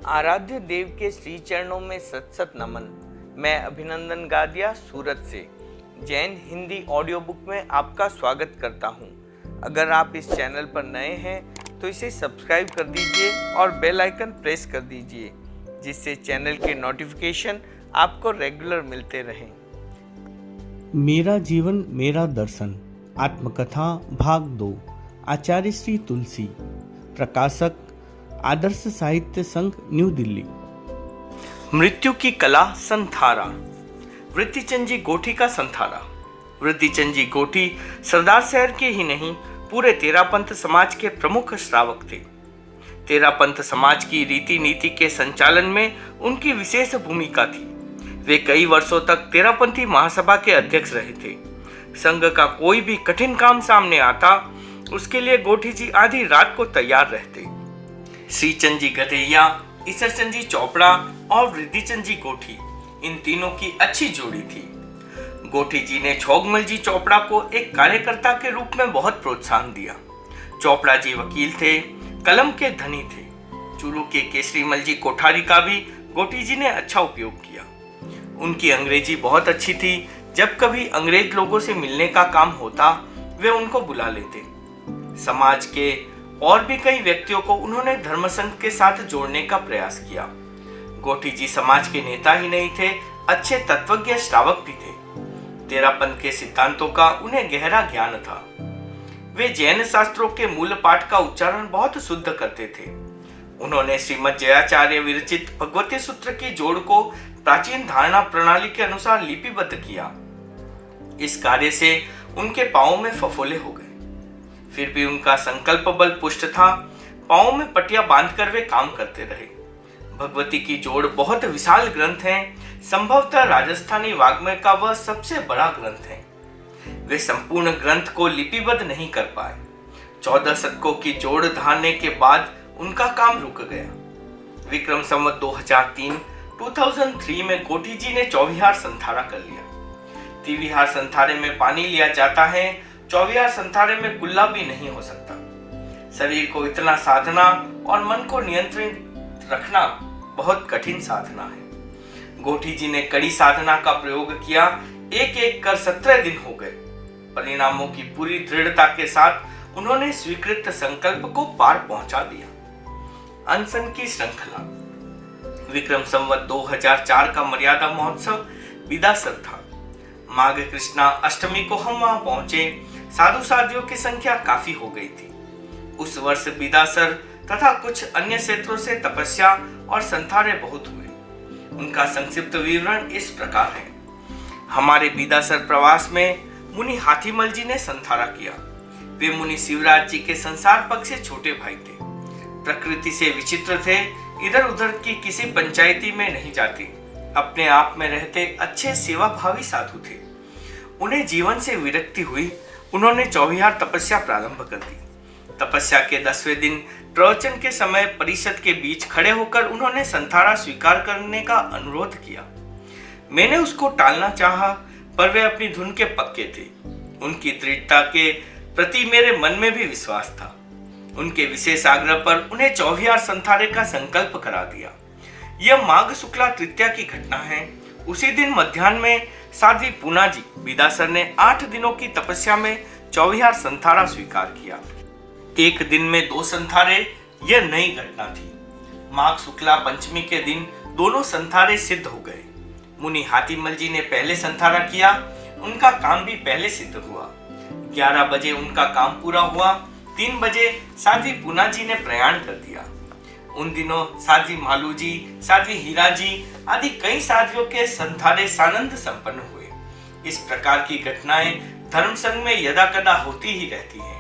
आराध्य देव के श्री चरणों में सत सत नमन। मैं अभिनंदन गादिया सूरत से जैन हिंदी ऑडियो बुक में आपका स्वागत करता हूं। अगर आप इस चैनल पर नए हैं तो इसे सब्सक्राइब कर दीजिए और बेल आइकन प्रेस कर दीजिए, जिससे चैनल के नोटिफिकेशन आपको रेगुलर मिलते रहें। मेरा जीवन मेरा दर्शन आत्मकथा भाग 2। आचार्य श्री तुलसी। प्रकाशक आदर्श साहित्य संघ, न्यू दिल्ली। मृत्यु की कला संथारा। वृत्तिचंद जी गोठी का संथारा। वृत्तिचंद जी गोठी सरदार शहर के ही नहीं, पूरे तेरापंथ समाज के प्रमुख श्रावक थे। तेरापंथ समाज की रीति नीति के संचालन में उनकी विशेष भूमिका थी। वे कई वर्षों तक तेरापंथी महासभा के अध्यक्ष रहे थे। संघ का कोई भी कठिन काम सामने आता, उसके लिए गोठी जी आधी रात को तैयार रहते। श्रीचंद जी गधैया, ईसरचंद जी चोपड़ा और वृद्धिचंद जी गोठी, इन तीनों की अच्छी जोड़ी थी। गोठी जी ने छोगमल जी चोपड़ा को एक कार्यकर्ता के रूप में बहुत प्रोत्साहन दिया। चोपड़ा जी वकील थे, कलम के धनी थे। चूरू के केसरीमल जी कोठारी का भी गोठी जी ने अच्छा उपयोग किया। उनकी अंग्रेजी बहुत अच्छी थी। जब कभी अंग्रेज लोगों से मिलने का काम होता, वे उनको बुला लेते। समाज के और भी कई व्यक्तियों को उन्होंने धर्मसंघ के साथ जोड़ने का प्रयास किया। गोठी जी समाज के नेता ही नहीं थे, अच्छे तत्वज्ञ श्रावक भी थे। तेरापंथ के सिद्धांतों का उन्हें गहरा ज्ञान था। वे जैन शास्त्रों के मूल पाठ का उच्चारण बहुत शुद्ध करते थे। उन्होंने श्रीमद जयाचार्य विरचित भगवती सूत्र की जोड़ को प्राचीन धारणा प्रणाली के अनुसार लिपिबद्ध किया। इस कार्य से उनके पांवों में फफोले हो गए। फिर भी उनका संकल्प बल पुष्ट था। पांवों में पटिया बांधकर वे काम करते रहे। भगवती की जोड़ बहुत विशाल ग्रंथ है। संभवतः राजस्थानी वाग्मय का वह सबसे बड़ा ग्रंथ है। वे संपूर्ण ग्रंथ को लिपिबद्ध नहीं कर पाए। 14 शतकों की जोड़ धारने के बाद उनका काम रुक गया। विक्रम संवत 2003 में गोठी जी ने चौविहार संथारा कर लिया। तिविहार संथारे में पानी लिया जाता है, चौविहार संथारे में कुल्ला भी नहीं हो सकता। शरीर को इतना साधना और मन को नियंत्रित रखना बहुत कठिन साधना है। गोठी जी ने कड़ी साधना का प्रयोग किया। एक एक कर 17 दिन हो गए। परिणामों की पूरी दृढ़ता के साथ उन्होंने स्वीकृत संकल्प को पार पहुंचा दिया। अनशन की श्रृंखला। विक्रम संवत 2004 का मर्यादा महोत्सव बिदासर था। माघ कृष्णा अष्टमी को हम वहां पहुंचे। साधु साधियों की संख्या काफी हो गई थी। उस वर्ष बिदासर तथा कुछ अन्य क्षेत्रों से तपस्या और संथारे बहुत हुए। उनका संक्षिप्त विवरण इस प्रकार है। हमारे बिदासर प्रवास में मुनि हाथीमल जी ने संथारा किया। वे मुनि शिवराज जी के संसार पक्ष से छोटे भाई थे। प्रकृति से विचित्र थे। इधर उधर की किसी पंचायती में नहीं जाते। अपने आप में रहते अच्छे सेवा भावी साधु थे। उन्हें जीवन से विरक्ति हुई। उन्होंने चौविहार तपस्या प्रारंभ कर दी। तपस्या के 10वें दिन प्रवचन के समय परिषद के बीच खड़े होकर उन्होंने संथारा स्वीकार करने का अनुरोध किया। मैंने उसको टालना चाहा, पर वे अपनी धुन के पक्के थे। उनकी दृढ़ता के प्रति मेरे मन में भी विश्वास था। उनके विशेष आग्रह पर उन्हें चौविहार संथारे का संकल्प करा दिया। यह माघ शुक्ला तृतीया की घटना है। उसी दिन मध्याह्न में साध्वी पूना जी बिदासर ने 8 दिनों की तपस्या में चौविहार संथारा स्वीकार किया। एक दिन में 2 संथारे, यह नई घटना थी। माघ शुक्ला पंचमी के दिन दोनों संथारे सिद्ध हो गए। मुनि हाथीमल जी ने पहले संथारा किया। उनका काम भी पहले सिद्ध हुआ। 11 बजे उनका काम पूरा हुआ। 3 बजे साध्वी पूना जी ने प्रयाण कर दिया। उन दिनों साध्वी मालू जी, साध्वी हीरा जी आदि कई साध्वियों के संथारे सानंद संपन्न हुए। इस प्रकार की घटनाएं धर्म संघ में यदा कदा होती ही रहती हैं।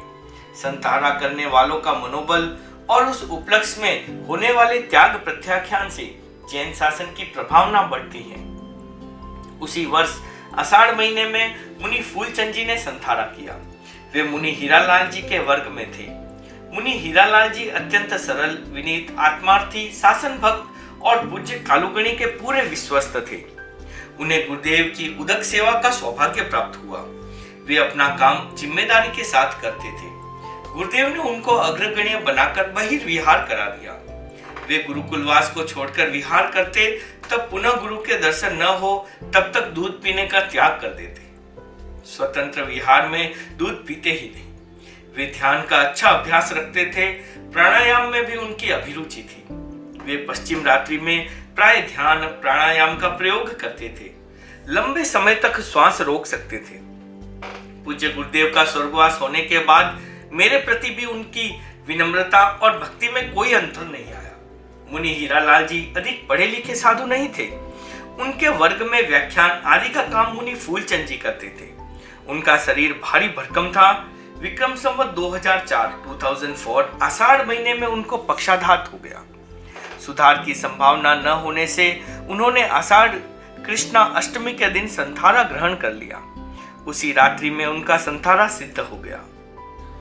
संथारा करने वालों का मनोबल और उस उपलक्ष्य में होने वाले त्याग प्रत्याख्यान से जैन शासन की प्रभावना बढ़ती है। उसी वर्ष आषाढ़ महीने में मुनि फूलचंद जी ने संथारा किया। वे मुनि हीरालाल जी के वर्ग में थे। मुनि हीरालाल जी अत्यंत सरल, विनीत, आत्मार्थी, शासन भक्त और पूज्य कालुगणी के पूरे विश्वस्त थे। उन्हें गुरुदेव की उदक सेवा का सौभाग्य प्राप्त हुआ। वे अपना काम जिम्मेदारी के साथ करते थे। गुरुदेव ने उनको अग्रगण्य बनाकर बहिर्विहार करा दिया। वे गुरुकुलवास को छोड़कर विहार करते, तब पुनः गुरु के दर्शन न हो तब तक दूध पीने का त्याग कर देते। स्वतंत्र विहार में दूध पीते ही नहीं। वे ध्यान का अच्छा अभ्यास रखते थे। प्राणायाम में भी उनकी अभिरुचि थी। वे पश्चिम रात्रि में प्राय ध्यान प्राणायाम का प्रयोग करते थे। लंबे समय तक श्वास रोक सकते थे। पूज्य गुरुदेव का स्वर्गवास होने के बाद मेरे प्रति भी उनकी विनम्रता और भक्ति में कोई अंतर नहीं आया। मुनि हीरालाल जी अधिक पढ़े लिखे साधु नहीं थे। उनके वर्ग में व्याख्यान आदि का काम मुनि फूलचंद जी करते थे। उनका शरीर भारी भरकम था। विक्रम संवत 2004 आषाढ़ महीने में उनको पक्षाघात हो गया। सुधार की संभावना न होने से उन्होंने आषाढ़ कृष्णा अष्टमी के दिन संथारा ग्रहण कर लिया। उसी रात्रि में उनका संथारा सिद्ध हो गया।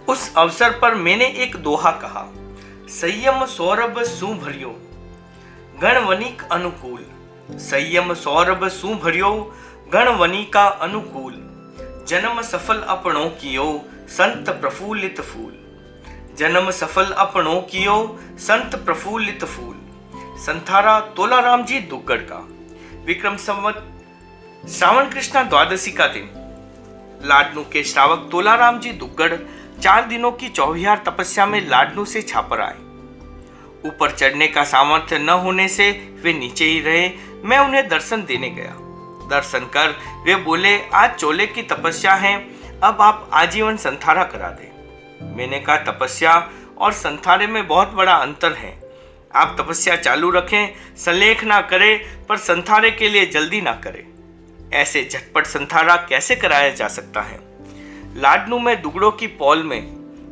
उस अवसर पर मैंने एक दोहा कहा, संयम सौरभ सुभर्यो गणवनिक अनुकूल। संयम सौरभ सुभर्यो गणवनिका अनुकूल। जन्म सफल अपनों कियो संत प्रफुल्लित फूल। जन्म सफल अपनों कियो संत प्रफुल्लित फूल। संथारा तोलाराम जी दुग्गड़ का। विक्रम संवत श्रावण कृष्णा द्वादशी का दिन लाडनू के श्रावक तोलाराम जी दुग्गड़ 4 दिनों की चौहियार तपस्या में लाडनू से छापर आए। ऊपर चढ़ने का सामर्थ्य न होने से वे नीचे ही रहे। मैं उन्हें दर्शन देने गया। दर्शन कर वे बोले, आज चोले की तपस्या है, अब आप आजीवन संथारा करा दें। मैंने कहा, तपस्या और संथारे में बहुत बड़ा अंतर है। आप तपस्या चालू रखें, सलेख ना करें, पर संथारे के लिए जल्दी ना करें। ऐसे झटपट संथारा कैसे कराया जा सकता है। लाडनू में दुगड़ों की पौल में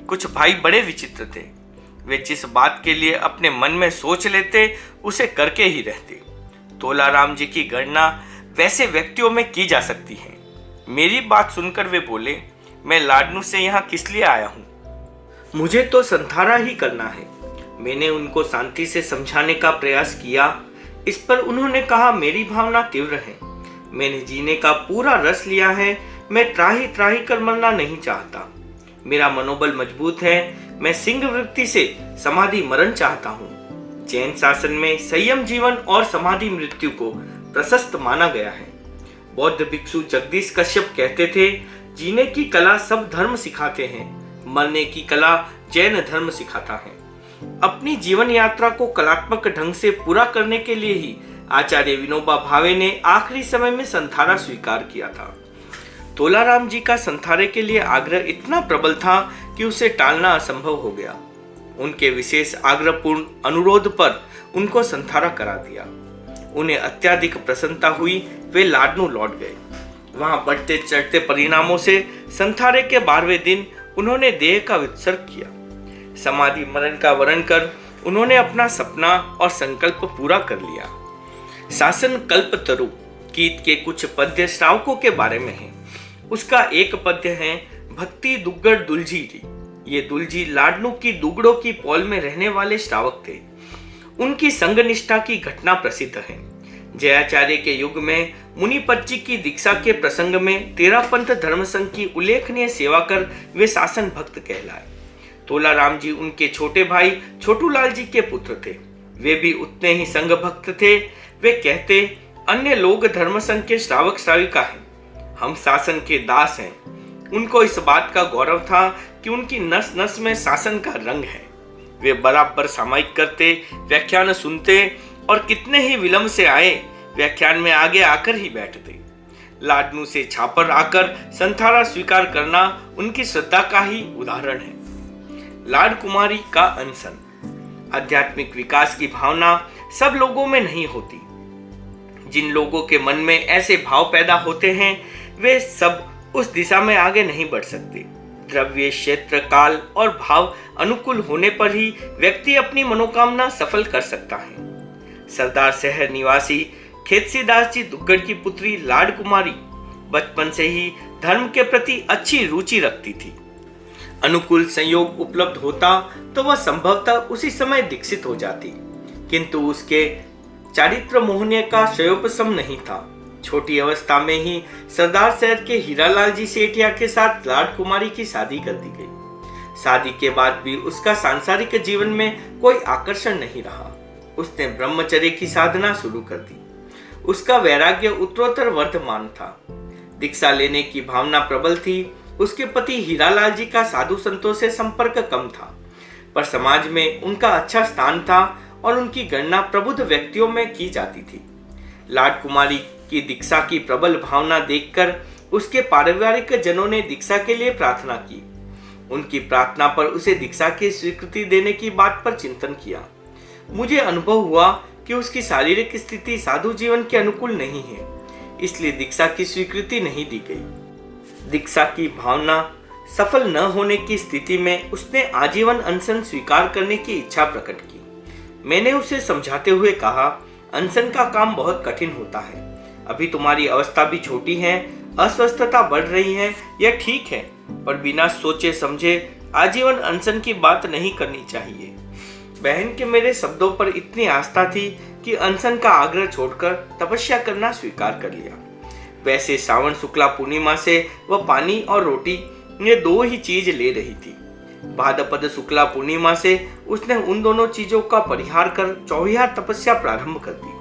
कुछ भाई बड़े विचित्र थे। वे जिस बात के लिए अपने मन में सोच लेते उसे करके ही रहते। तोलाराम जी की गणना वैसे व्यक्तियों में की जा सकती है। मेरी बात सुनकर वे बोले, मैं लाडनू से यहाँ किस लिए आया हूँ, मुझे तो संथारा ही करना है। मैंने उनको शांति से समझाने का प्रयास किया। इस पर उन्होंने कहा, मेरी भावना तीव्र है, मैंने जीने का पूरा रस लिया है, मैं त्राही त्राही कर मरना नहीं चाहता। मेरा मनोबल मजबूत है, मैं सिंह वृत्ति से समाधि मरण चाहता हूँ। जैन शासन में संयम जीवन और समाधि मृत्यु को प्रशस्त माना गया है। बौद्ध भिक्षु जगदीश कश्यप कहते थे, जीने की कला सब धर्म सिखाते हैं, मरने की कला जैन धर्म सिखाता है। अपनी जीवन यात्रा को कलात्मक ढंग से पूरा करने के लिए ही आचार्य विनोबा भावे ने आखिरी समय में संथारा स्वीकार किया था। तोलाराम जी का संथारे के लिए आग्रह इतना प्रबल था कि उसे टालना असंभव हो गया। उनके विशेष आग्रहपूर्ण अनुरोध पर उनको संथारा करा दिया। उन्हें अत्यधिक प्रसन्नता हुई। वे लाडनू लौट गए। वहां बढ़ते चढ़ते परिणामों से संथारे के 12वें दिन उन्होंने देह का विसर्ग किया। समाधि मरण का वर्ण कर उन्होंने अपना सपना और संकल्प पूरा कर लिया। शासन कल्पतरु गीत के कुछ पद्य श्रावकों के बारे में है। उसका एक पद्य है, भक्ति दुग्गड़ दुलझी री। ये दुलझी लाडनू की दुगड़ों की पौल में रहने वाले श्रावक थे। उनकी संग निष्ठा की घटना प्रसिद्ध है। जयाचार्य के युग में मुनिपच्ची की दीक्षा के प्रसंग में तेरापंथ धर्म संघ की उल्लेखनीय सेवा कर वे शासन भक्त कहलाए। तोलाराम जी उनके छोटे भाई छोटूलाल जी के पुत्र थे। वे भी उतने ही संघ भक्त थे। वे कहते, अन्य लोग धर्म संघ के श्रावक श्राविका हैं, हम शासन के दास हैं। उनको इस बात का गौरव था कि उनकी नस नस में शासन का रंग है। वे बराबर सामायिक करते, व्याख्यान सुनते और कितने ही विलंब से आए, व्याख्यान में आगे आकर ही बैठते। लाडनू से छापर आकर संथारा स्वीकार करना उनकी श्रद्धा का ही उदाहरण है। लाड कुमारी का अनशन। आध्यात्मिक विकास की भावना सब लोगों में नहीं होती। जिन लोगों के मन में ऐसे भाव पैदा होते हैं वे सब उस दिशा में आगे नहीं बढ़ सकते। द्रव्य, क्षेत्र, काल और भाव अनुकूल होने पर ही व्यक्ति अपनी मनोकामना सफल कर सकता है। सरदार शहर निवासी खेतसीदास जी दुग्गड़ की पुत्री लाड कुमारी बचपन से ही धर्म के प्रति अच्छी रुचि रखती थी। अनुकूल संयोग उपलब्ध होता तो वह संभवतः उसी समय दीक्षित हो जाती, किंतु उसके चारित्र मोहनीय का शयोपशम नहीं था। छोटी अवस्था में ही सरदार शहर के हीरालाल जी सेठिया के साथ लाड कुमारी की शादी कर दी गई। शादी के बाद भी उसका सांसारिक जीवन में कोई आकर्षण नहीं रहा। उसने ब्रह्मचर्य की साधना शुरू कर दी। उसका वैराग्य उत्तरोत्तर वर्धमान था। दीक्षा लेने की भावना प्रबल थी। उसके पति हीरालाल जी का साधु संतों से संपर्क कम था, पर समाज में उनका अच्छा स्थान था और उनकी गणना प्रबुद्ध व्यक्तियों में की जाती थी। लाड कुमारी की दीक्षा की प्रबल भावना देखकर उसके पारिवारिक जनों ने दीक्षा के लिए प्रार्थना की। उनकी प्रार्थना पर उसे दीक्षा की स्वीकृति देने की बात पर चिंतन किया। मुझे अनुभव हुआ कि उसकी शारीरिक स्थिति साधु जीवन के अनुकूल नहीं है, इसलिए दीक्षा की स्वीकृति नहीं दी गई। दीक्षा की भावना सफल न होने की स्थिति में उसने आजीवन अनशन स्वीकार करने की इच्छा प्रकट की। मैंने उसे समझाते हुए कहा, अनशन का काम बहुत कठिन होता है। अभी तुम्हारी अवस्था भी छोटी है, अस्वस्थता बढ़ रही है, यह ठीक है, पर बिना सोचे समझे आजीवन अनशन की बात नहीं करनी चाहिए। बहन के मेरे शब्दों पर इतनी आस्था थी कि अनशन का आग्रह छोड़कर तपस्या करना स्वीकार कर लिया। वैसे श्रावण शुक्ला पूर्णिमा से वह पानी और रोटी ये दो ही चीज ले रही थी। भाद्रपद शुक्ला पूर्णिमा से उसने उन दोनों चीजों का परिहार कर चौविहार तपस्या प्रारंभ कर दी।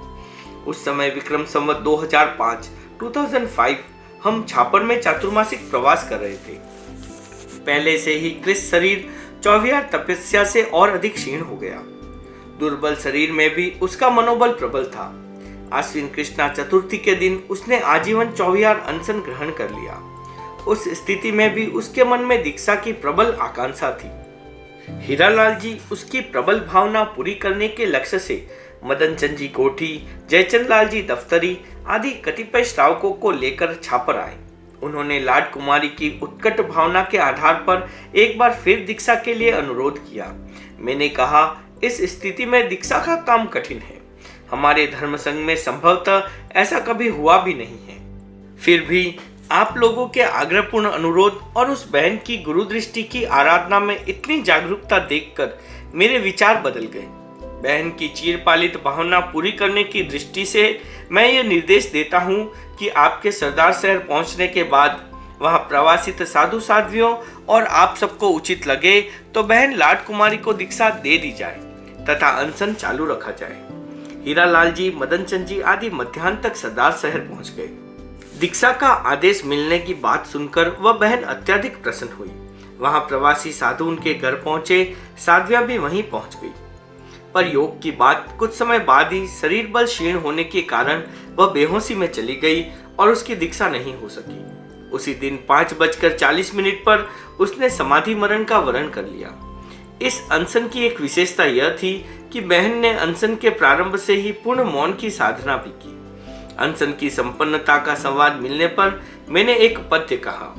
उस समय विक्रम संवत 2005 हम छापर में चातुर्मासिक प्रवास कर रहे थे। पहले से ही कृष शरीर चौविहार तपस्या से और अधिक क्षीण हो गया। दुर्बल शरीर में भी उसका मनोबल प्रबल था। आश्विन कृष्णा चतुर्थी के दिन उसने आजीवन चौविहार अनशन ग्रहण कर लिया। उस स्थिति में भी उसके मन में दीक्षा की प्रबल आकांक्षा थी। हीरालाल जी उसकी प्रबल भावना पूरी करने के लक्ष्य से मदन चंद जी गोठी, जयचंद लाल जी दफ्तरी आदि कतिपय श्रावकों को लेकर छापर आए। उन्होंने लाड कुमारी की उत्कट भावना के आधार पर एक बार फिर दीक्षा के लिए अनुरोध किया। मैंने कहा, इस स्थिति में दीक्षा का काम कठिन है। हमारे धर्म संघ में संभवतः ऐसा कभी हुआ भी नहीं है। फिर भी आप लोगों के आग्रहपूर्ण अनुरोध और उस बहन की गुरु दृष्टि की आराधना में इतनी जागरूकता देखकर मेरे विचार बदल गए। बहन की चिरपालित भावना पूरी करने की दृष्टि से मैं ये निर्देश देता हूँ कि आपके सरदार शहर पहुँचने के बाद वहाँ प्रवासित साधु साध्वियों और आप सबको उचित लगे तो बहन लाड कुमारी को दीक्षा दे दी जाए तथा अनशन चालू रखा जाए। हीरालाल जी, मदन चंद जी आदि मध्याह्न तक सरदार शहर पहुँच गए। दीक्षा का आदेश मिलने की बात सुनकर वह बहन अत्यधिक प्रसन्न हुई। वहाँ प्रवासी साधु उनके घर पहुँचे, साध्वियाँ भी वहीं पहुँच गई। पर योग की बात कुछ समय बाद ही शरीर बल क्षीण होने के कारण वह बेहोशी में चली गई और उसकी दीक्षा नहीं हो सकी। उसी दिन 5:40 पर उसने समाधि मरण का वरण कर लिया। इस अनशन की एक विशेषता यह थी कि बहन ने अनशन के प्रारंभ से ही पूर्ण मौन की साधना भी की। अनशन की संपन्नता का संवाद मिलने पर मैंने एक पद्य कहा,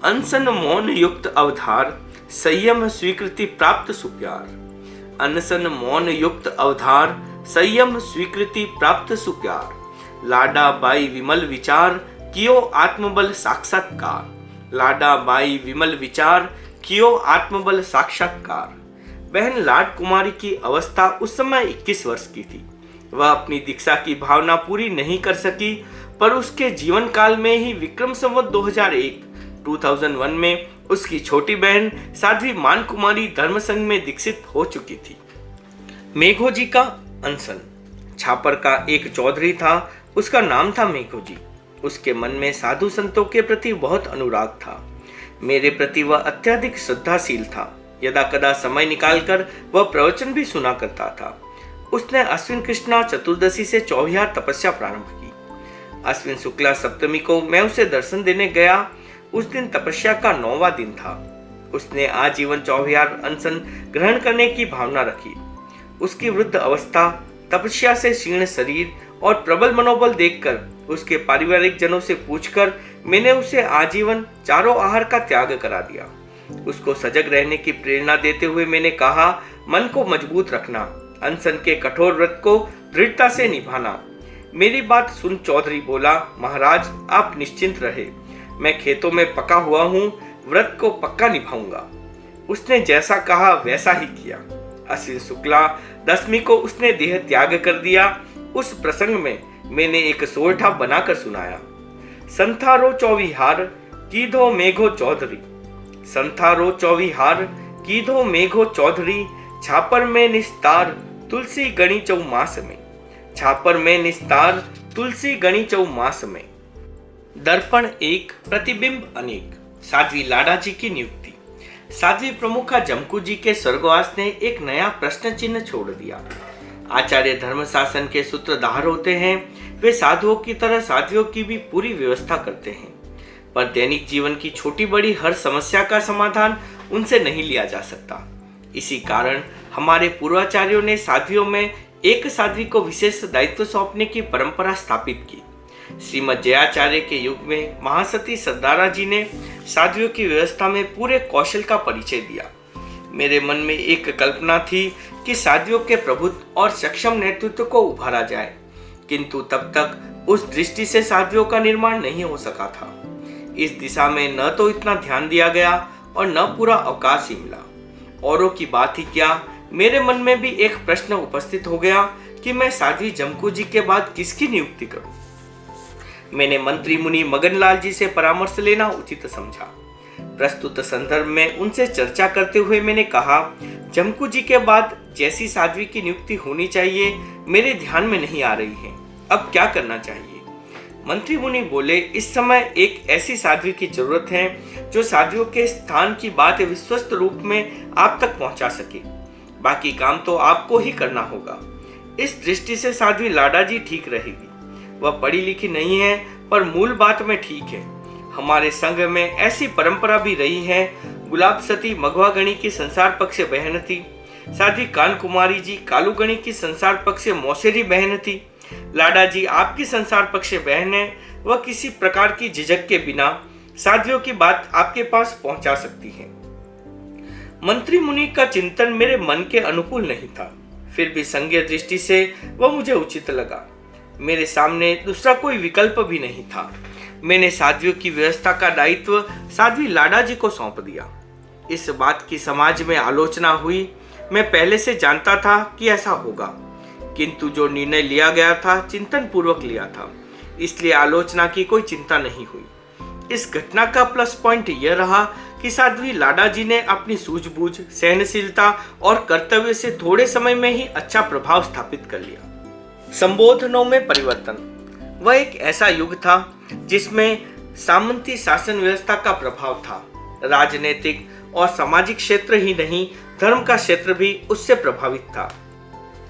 अनशन मौन युक्त अवधार, संयम स्वीकृति प्राप्त सुप्यार। अनशन मौन युक्त अवधार, संयम स्वीकृति प्राप्त सुप्यार। लाडा बाई विमल विचार, कियो आत्मबल साक्षात्कार। लाडा बाई विमल विचार, कियो आत्मबल साक्षात्कार। बहन लाड कुमारी की अवस्था उस समय 21 वर्ष की थी। वह अपनी दीक्षा की भावना पूरी नहीं कर सकी, पर उसके जीवन काल में ही विक्रम संवत 2001 में उसकी छोटी बहन साध्वी मान कुमारी धर्म संघ में दीक्षित हो चुकी थी। मेघो जी का अनशन। छापर का एक चौधरी था, उसका नाम था मेघो जी। उसके मन में साधु संतों के प्रति बहुत अनुराग था। मेरे प्रति वह अत्यधिक श्रद्धाशील था। यदा कदा समय निकालकर वह प्रवचन भी सुना करता था। उसने अश्विन कृष्णा चतुर्दशी से चौविहार तपस्या प्रारंभ की। अश्विन शुक्ला सप्तमी को मैं उसे दर्शन देने गया। उस दिन तपस्या का 9वां दिन था। उसने आजीवन चौविहार अनशन ग्रहण करने की भावना रखी। उसकी वृद्ध अवस्था, तपस्या से क्षीण शरीर और प्रबल मनोबल देखकर उसके पारिवारिक जनों से पूछकर मैंने उसे आजीवन चारों आहार का त्याग करा दिया। उसको सजग रहने की प्रेरणा देते हुए मैंने कहा, मन को मजबूत रखना, अनशन के कठोर व्रत को दृढ़ता से निभाना। मेरी बात सुन चौधरी बोला, महाराज आप निश्चिंत रहे, मैं खेतों में पका हुआ हूँ, व्रत को पक्का निभाऊंगा। उसने जैसा कहा वैसा ही किया। अश्विन शुक्ला दशमी को उसने देह त्याग कर दिया। उस प्रसंग में मैंने एक सोरठा बनाकर सुनाया। संथारो चौविहार कीधो मेघो चौधरी। संथारो चौविहार कीधो मेघो चौधरी। छापर में निस्तार तुलसी गणी चौ मास में, छापर में निस्तार तुलसी गणी चौ मास में। दर्पण एक प्रतिबिंब अनेक, साध्वी लाडा जी की नियुक्ति। साध्वी प्रमुखा जमकू जी के स्वर्गवास ने एक नया प्रश्न चिन्ह छोड़ दिया। आचार्य धर्म शासन के सूत्रधार होते हैं, वे साधुओं की तरह साध्वियों की भी पूरी व्यवस्था करते हैं, पर दैनिक जीवन की छोटी बड़ी हर समस्या का समाधान उनसे नहीं लिया जा सकता। इसी कारण हमारे पूर्वाचार्यों ने साध्वियों में एक साध्वी को विशेष दायित्व सौंपने की परंपरा स्थापित की। श्रीमद जयाचार्य के युग में महासती सरदारा जी ने साध्वियों की व्यवस्था में पूरे कौशल का परिचय दिया। मेरे मन में एक कल्पना थी कि साध्वियों के प्रबुद्ध और सक्षम नेतृत्व को उभारा जाए, किंतु तब तक उस दृष्टि से साध्वियों का निर्माण नहीं हो सका था। इस दिशा में न तो इतना ध्यान दिया गया और न पूरा अवकाश ही मिला। औरों की बात ही क्या, मेरे मन में भी एक प्रश्न उपस्थित हो गया कि मैं साध्वी जमकू जी के बाद किसकी नियुक्ति करूं। मैंने मंत्री मुनि मगनलाल जी से परामर्श लेना उचित समझा। प्रस्तुत संदर्भ में उनसे चर्चा करते हुए मैंने कहा, जमकू जी के बाद जैसी साध्वी की नियुक्ति होनी चाहिए मेरे ध्यान में नहीं आ रही है, अब क्या करना चाहिए। मंत्री मुनि बोले, इस समय एक ऐसी साध्वी की जरूरत है जो साध्वियों के स्थान की बात विश्वस्त रूप में आप तक पहुंचा सके, बाकी काम तो आपको ही करना होगा। इस दृष्टि से साध्वी लाडा जी ठीक रहेगी। वह पढ़ी लिखी नहीं है, पर मूल बात में ठीक है। हमारे संघ में ऐसी परंपरा भी रही है। गुलाब सती मघवा गणी की संसार पक्ष बहन थी। साध्वी कान कुमारी जी कालू गणी की संसार पक्ष मौसेरी बहन थी। लाडा जी आपकी संसार पक्ष बहन है। वह किसी प्रकार की झिझक के बिना साध्वियों की बात आपके पास पहुंचा सकती है। मंत्री मुनि का चिंतन मेरे मन के अनुकूल नहीं था, फिर भी संज्ञा दृष्टि से वह मुझे उचित लगा। मेरे सामने दूसरा कोई विकल्प भी नहीं था। मैंने साध्वियों की व्यवस्था का दायित्व साध्वी लाडा जी को सौंप दिया। इस बात की समाज में आलोचना हुई। मैं पहले से जानता था कि ऐसा होगा, किंतु जो निर्णय लिया गया था चिंतन पूर्वक लिया था, इसलिए आलोचना की कोई चिंता नहीं हुई। इस घटना का प्लस पॉइंट यह रहा कि साध्वी लाडा जी ने अपनी सूझबूझ, सहनशीलता और कर्तव्य से थोड़े समय में ही अच्छा प्रभाव स्थापित कर लिया। संबोधनों में परिवर्तन। वह एक ऐसा युग था जिसमें सामंती शासन व्यवस्था का प्रभाव था। राजनीतिक और सामाजिक क्षेत्र ही नहीं, धर्म का क्षेत्र भी उससे प्रभावित था।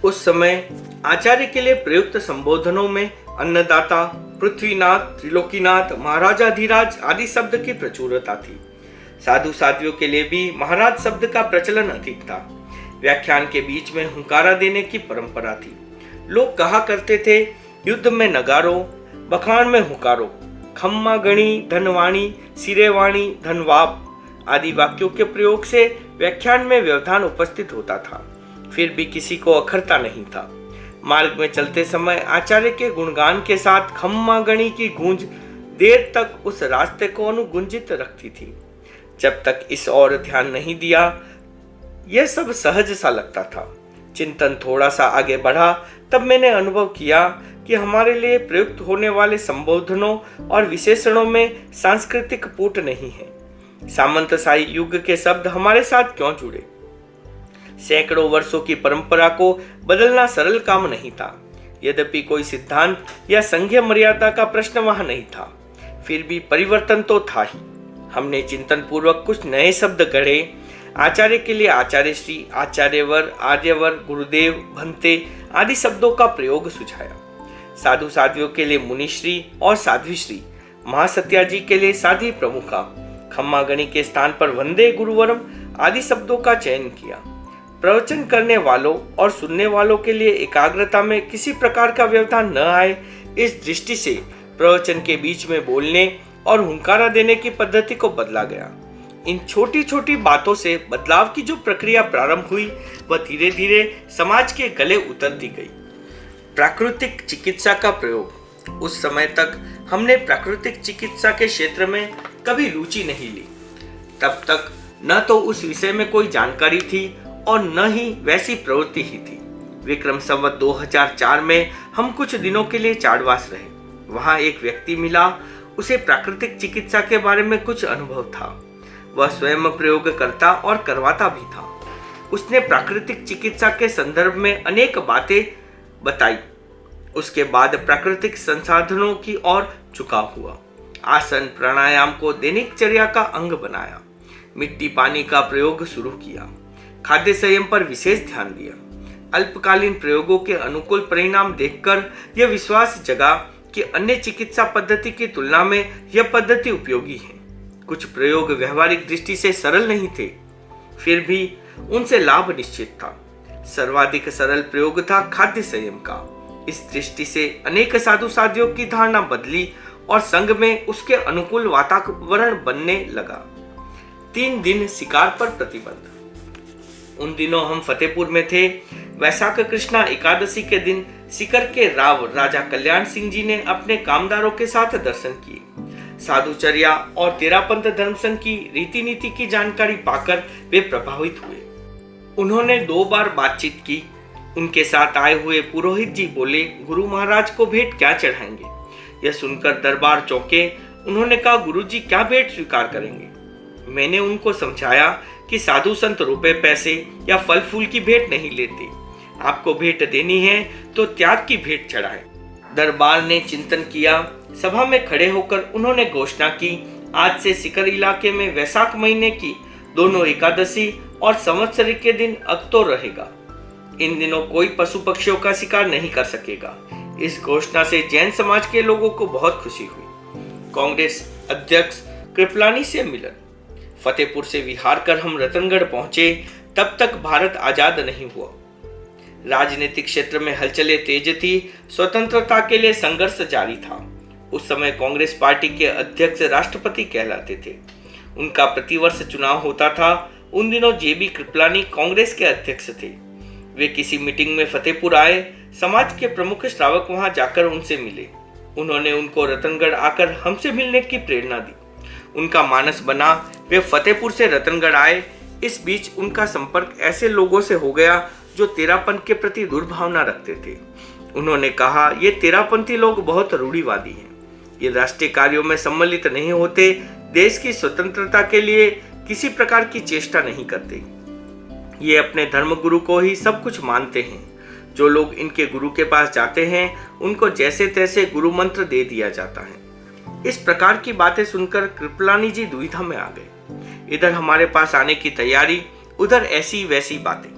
उस समय आचार्य के लिए प्रयुक्त संबोधनों में अन्नदाता, पृथ्वीनाथ, त्रिलोकीनाथ, महाराजाधिराज आदि शब्द की प्रचुरता थी। साधु साध्वियों के लिए भी महाराज शब्द का प्रचलन अधिक था। व्याख्यान के बीच में हुंकारा देने की परंपरा थी। लोग कहा करते थे, युद्ध में नगारो, बखान में हुंकारो, खम्मा गणी धनवाणी, सिरेवाणी धनवाप आदि वाक्यों के प्रयोग से व्याख्यान में व्यवधान उपस्थित होता था, फिर भी किसी को अखरता नहीं था। मार्ग में चलते समय आचार्य के गुणगान के साथ खम्मा गणी की गूंज देर तक उस रास्ते को अनुगुंजित रखती थी। जब तक इस ओर ध्यान नहीं दिया, यह सब सहज सा लगता था। चिंतन थोड़ा सा आगे बढ़ा तब मैंने अनुभव किया कि हमारे लिए प्रयुक्त होने वाले संबोधनों और विशेषणों में सांस्कृतिक पुट नहीं है। सामंतशाही युग के शब्द हमारे साथ क्यों जुड़े? सैकड़ों वर्षों की परंपरा को बदलना सरल काम नहीं था। यद्यपि कोई सिद्धांत या संघीय मर्यादा का प्रश्न वहां नहीं था, फिर भी परिवर्तन तो था ही। हमने चिंतन पूर्वक कुछ नए शब्द गढ़े। आचार्य के लिए आचार्य श्री, आचार्यवर, आर्यवर, गुरुदेव, भंते आदि शब्दों का प्रयोग सुझाया। साधु साध्वियों के लिए मुनिश्री और साध्वी श्री, महासत्या जी के लिए साध्वी प्रमुखा, खम्मा गणी के स्थान पर वंदे गुरुवरम आदि शब्दों का चयन किया। प्रवचन करने वालों और सुनने वालों के लिए एकाग्रता में किसी प्रकार का व्यवधान न आए, इस दृष्टि से प्रवचन के बीच में बोलने और हुंकारा देने की पद्धति को बदला गया। इन छोटी छोटी बातों से बदलाव की जो प्रक्रिया प्रारंभ हुई, वह धीरे धीरे समाज के गले उतरती गई। प्राकृतिक चिकित्सा का प्रयोग। उस समय तक हमने प्राकृतिक चिकित्सा के क्षेत्र में कभी रुचि नहीं ली। तब तक न तो उस विषय में कोई जानकारी थी और न ही वैसी प्रवृत्ति ही थी। विक्रम संवत 2004 में हम कुछ दिनों के लिए चाड़वास रहे। वहां एक व्यक्ति मिला, उसे प्राकृतिक चिकित्सा के बारे में कुछ अनुभव था। वह स्वयं प्रयोग करता और करवाता भी था। उसने प्राकृतिक चिकित्सा के संदर्भ में अनेक बातें बताई। उसके बाद प्राकृतिक संसाधनों की ओर झुकाव हुआ। आसन प्राणायाम को दैनिक चर्या का अंग बनाया। मिट्टी पानी का प्रयोग शुरू किया। खाद्य संयम पर विशेष ध्यान दिया। अल्पकालीन प्रयोगों के अनुकूल परिणाम देखकर यह विश्वास जगा कि अन्य चिकित्सा पद्धति की तुलना में यह पद्धति उपयोगी है। कुछ प्रयोग व्यवहारिक दृष्टि से सरल नहीं थे, फिर भी उनसे लाभ निश्चित था। सर्वाधिक सरल प्रयोग था खाद्य संयम का। इस दृष्टि से अनेक साधु साधियों की धारणा बदली और संघ में उसके अनुकूल वातावरण बनने लगा। 3 दिन शिकार पर प्रतिबंध। उन दिनों हम फतेहपुर में थे। वैशाख कृष्णा एकादशी के दिन सीकर के राव राजा कल्याण सिंह जी ने अपने कामदारों के साथ दर्शन किए। साधुचर्या और तेरापंथ धर्म संघ की रीति नीति की जानकारी पाकर वे प्रभावित हुए। उन्होंने 2 बार बातचीत की। उनके साथ आए हुए पुरोहित जी बोले, गुरु महाराज को भेंट क्या चढ़ाएंगे? यह सुनकर दरबार चौंके। उन्होंने कहा, गुरुजी क्या भेंट स्वीकार करेंगे? मैंने उनको समझाया कि साधु संत रुपए पैसे या फल फूल की भेंट नहीं लेते। आपको भेंट देनी है तो त्याग की भेंट चढ़ाएं। दरबार ने चिंतन किया। सभा में खड़े होकर उन्होंने घोषणा की, आज से सीकर इलाके में वैशाख महीने की दोनों एकादशी और संवत्सरी के दिन अक्तो रहेगा। इन दिनों कोई पशु पक्षियों का शिकार नहीं कर सकेगा। इस घोषणा से जैन समाज के लोगों को बहुत खुशी हुई। कांग्रेस अध्यक्ष कृपलानी से मिलन। फतेहपुर से विहार कर हम रतनगढ़ पहुंचे। तब तक भारत आजाद नहीं हुआ। राजनीतिक क्षेत्र में हलचलें तेज थी। स्वतंत्रता के लिए संघर्ष जारी था। उस समय कांग्रेस पार्टी के अध्यक्ष राष्ट्रपति कहलाते थे। उनका प्रतिवर्ष चुनाव होता था। उन दिनों जेबी कृपलानी कांग्रेस के अध्यक्ष थे। वे किसी मीटिंग में फतेहपुर आए। समाज के प्रमुख श्रावक वहां जाकर उनसे मिले। उन्होंने उनको रतनगढ़ आकर हमसे मिलने की प्रेरणा दी। उनका मानस बना वे फतेहपुर से रतनगढ़ आए। इस बीच उनका संपर्क ऐसे लोगों से हो गया जो तेरापंथ के प्रति दुर्भावना रखते थे। उन्होंने कहा, ये तेरापंथी लोग बहुत रूढ़िवादी हैं। ये राष्ट्रीय कार्यों में सम्मिलित नहीं होते। देश की स्वतंत्रता के लिए किसी प्रकार की चेष्टा नहीं करते। ये अपने धर्म गुरु को ही सब कुछ मानते हैं। जो लोग इनके गुरु के पास जाते हैं उनको जैसे तैसे गुरु मंत्र दे दिया जाता है। इस प्रकार की बातें सुनकर कृपलानी जी दुविधा में आ गए। इधर हमारे पास आने की तैयारी, उधर ऐसी वैसी बातें।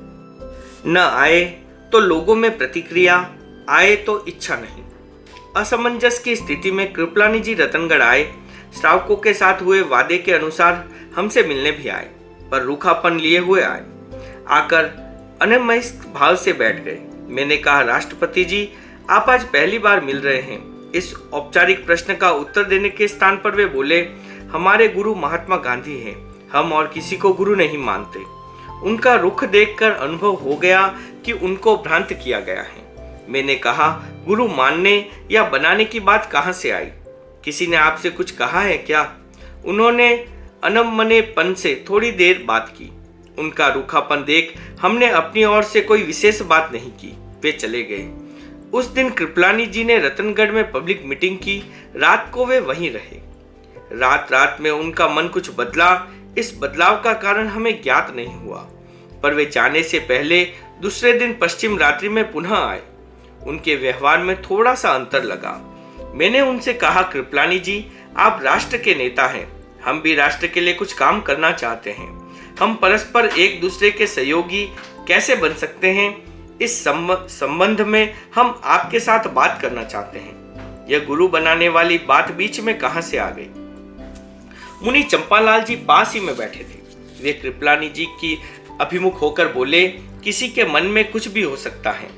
न आए तो लोगों में प्रतिक्रिया, आए तो इच्छा नहीं। असमंजस की स्थिति में कृपलानी जी रतनगढ़ आए। श्रावकों के साथ हुए वादे के अनुसार हमसे मिलने भी आए, पर रूखापन लिए हुए आए। आकर अनमयस्क भाव से बैठ गए। मैंने कहा, राष्ट्रपति जी, आप आज पहली बार मिल रहे हैं। इस औपचारिक प्रश्न का उत्तर देने के स्थान पर वे बोले, हमारे गुरु महात्मा गांधी हैं। हम और किसी को गुरु नहीं मानते। उनका रुख देखकर अनुभव हो गया कि उनको भ्रांत किया गया है। मैंने कहा, गुरु मानने या बनाने की बात कहाँ से आई? किसी ने आपसे कुछ कहा है क्या? उन्होंने अनमनेपन से थोड़ी देर बात की। उनका रूखापन देख हमने अपनी ओर से कोई विशेष बात नहीं की। वे चले गए। उस दिन कृपलानी जी ने रतनगढ़ में पब्लिक मीटिंग की। रात को वे वहीं रहे। रात में उनका मन कुछ बदला। इस बदलाव का कारण हमें ज्ञात नहीं हुआ, पर वे जाने से पहले दूसरे दिन पश्चिम रात्रि में पुनः आए। उनके व्यवहार में थोड़ा सा अंतर लगा। मैंने उनसे कहा, कृपलानी जी, आप राष्ट्र के नेता हैं। हम भी राष्ट्र के लिए कुछ काम करना चाहते हैं। हम परस्पर एक दूसरे के सहयोगी कैसे बन सकते हैं, इस संबंध में हम आपके साथ बात करना चाहते हैं। यह गुरु बनाने वाली बात बीच में कहां से आ गई? मुनि चंपालाल जी पास ही में बैठे थे। वे कृपलानी जी की अभिमुख होकर बोले, किसी के मन में कुछ भी हो सकता है,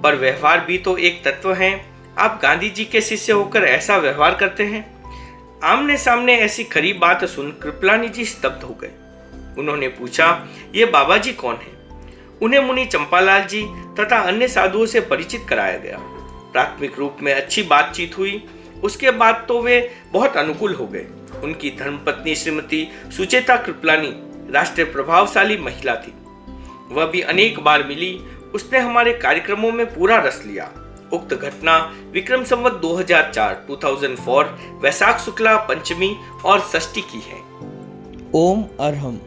पर व्यवहार भी तो एक तत्व है। आप गांधी जी के शिष्य होकर ऐसा व्यवहार करते हैं। आमने सामने ऐसी खरी बात सुन कृपलानी जी स्तब्ध हो गए। उन्होंने पूछा, ये बाबा जी कौन है? उन्हें मुनि चंपालाल जी तथा अन्य साधुओं से परिचित कराया गया। प्राथमिक रूप में अच्छी बातचीत हुई। उसके बाद तो वे बहुत अनुकूल हो गए। उनकी धर्मपत्नी श्रीमती सुचेता कृपलानी राष्ट्रीय प्रभावशाली महिला थी। वह भी अनेक बार मिली। उसने हमारे कार्यक्रमों में पूरा रस लिया। उक्त घटना विक्रम संवत 2004 वैशाख शुक्ला पंचमी और षष्ठी की है। ओम अरहम।